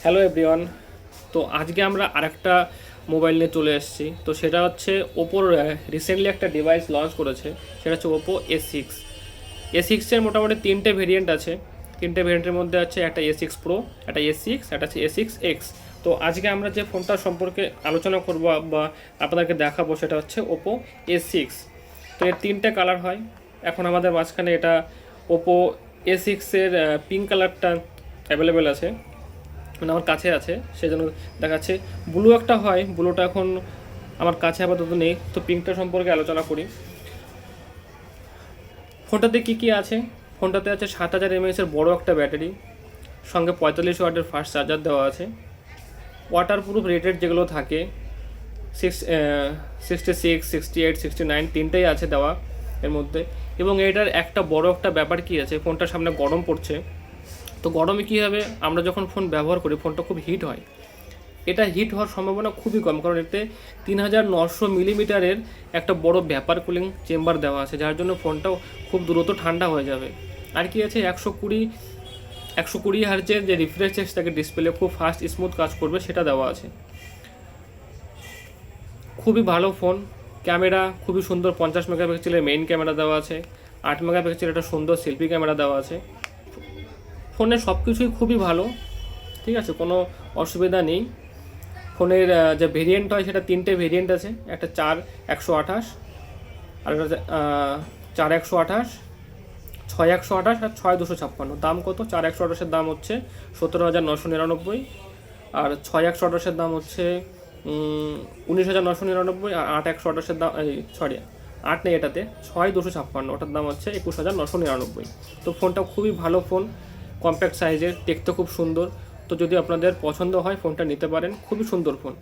Hello everyone. তো আজকে আমরা আরেকটা মোবাইল নিয়ে চলে এসেছি। তো সেটা হচ্ছে ওপোর রিসেন্টলি একটা ডিভাইস লঞ্চ করেছে, সেটা হচ্ছে ওপো A6। A6-এর মোটামুটি তিনটে ভেরিয়েন্ট আছে। তিনটে ভেরিয়েন্টের মধ্যে আছে একটা A6 প্রো, একটা A6, একটা হচ্ছে A6X। তো আজকে আমরা যে ফোনটা সম্পর্কে আলোচনা করব বা আপনাদেরকে দেখাবো সেটা হচ্ছে ওপো A6। তো এর তিনটে কালার হয়। এখন আমাদের মাঝখানে এটা ওপো A6-এর পিঙ্ক কালারটা অ্যাভেলেবেল আছে, মানে আমার কাছে আছে, সেই জন্য দেখাচ্ছে। ব্লু একটা হয়, ব্লুটা এখন আমার কাছে আপাতত নেই। তো পিঙ্কটা সম্পর্কে আলোচনা করি। ফোনটাতে কী কী আছে? ফোনটাতে আছে 7000 mAh-এর বড় একটা ব্যাটারি, সঙ্গে 45 ওয়াটের ফাস্ট চার্জার দেওয়া আছে। ওয়াটারপ্রুফ রেটেড যেগুলো থাকে 66, 68, 69 তিনটেই আছে দেওয়া এর মধ্যে। এবং এটার একটা বড় একটা ব্যাপার কী আছে, ফোনটার সামনে গরম পড়ছে। তো গরমে কী হবে, আমরা যখন ফোন ব্যবহার করি ফোনটা খুব হিট হয়। এটা হিট হওয়ার সম্ভাবনা খুবই কম, কারণ এতে 3900 মিলিমিটারের একটা বড় ভ্যাপার কুলিং চেম্বার দেওয়া আছে, যার জন্য ফোনটাও খুব দ্রুত ঠান্ডা হয়ে যাবে। আর কি আছে, 120 হার্জের যে রিফ্রেশ রেট থাকে ডিসপ্লে, খুব ফাস্ট স্মুথ কাজ করবে সেটা দেওয়া আছে। খুবই ভালো ফোন। ক্যামেরা খুবই সুন্দর, 50 মেগাপিক্সেলের মেইন ক্যামেরা দেওয়া আছে, 8 মেগাপিক্সেলের একটা সুন্দর সেলফি ক্যামেরা দেওয়া আছে। ফোনের সব কিছুই খুবই ভালো, ঠিক আছে, কোনো অসুবিধা নেই। ফোনের যে ভেরিয়েন্ট হয় সেটা তিনটে ভেরিয়েন্ট আছে, একটা 4128, আর একটা 4128, 6128 আর 6256। দাম কত? 4128-এর দাম হচ্ছে 17,999, আর 6128-এর দাম হচ্ছে 19,999, আর 8128-এর দাম আট নেই এটাতে, 6256, ওটার দাম হচ্ছে 21,999। তো ফোনটা খুবই ভালো ফোন, কম্প্যাক্ট সাইজের, দেখতে খুব সুন্দর। তো যদি আপনাদের পছন্দ হয় ফোনটা নিতে পারেন, খুবই সুন্দর ফোন।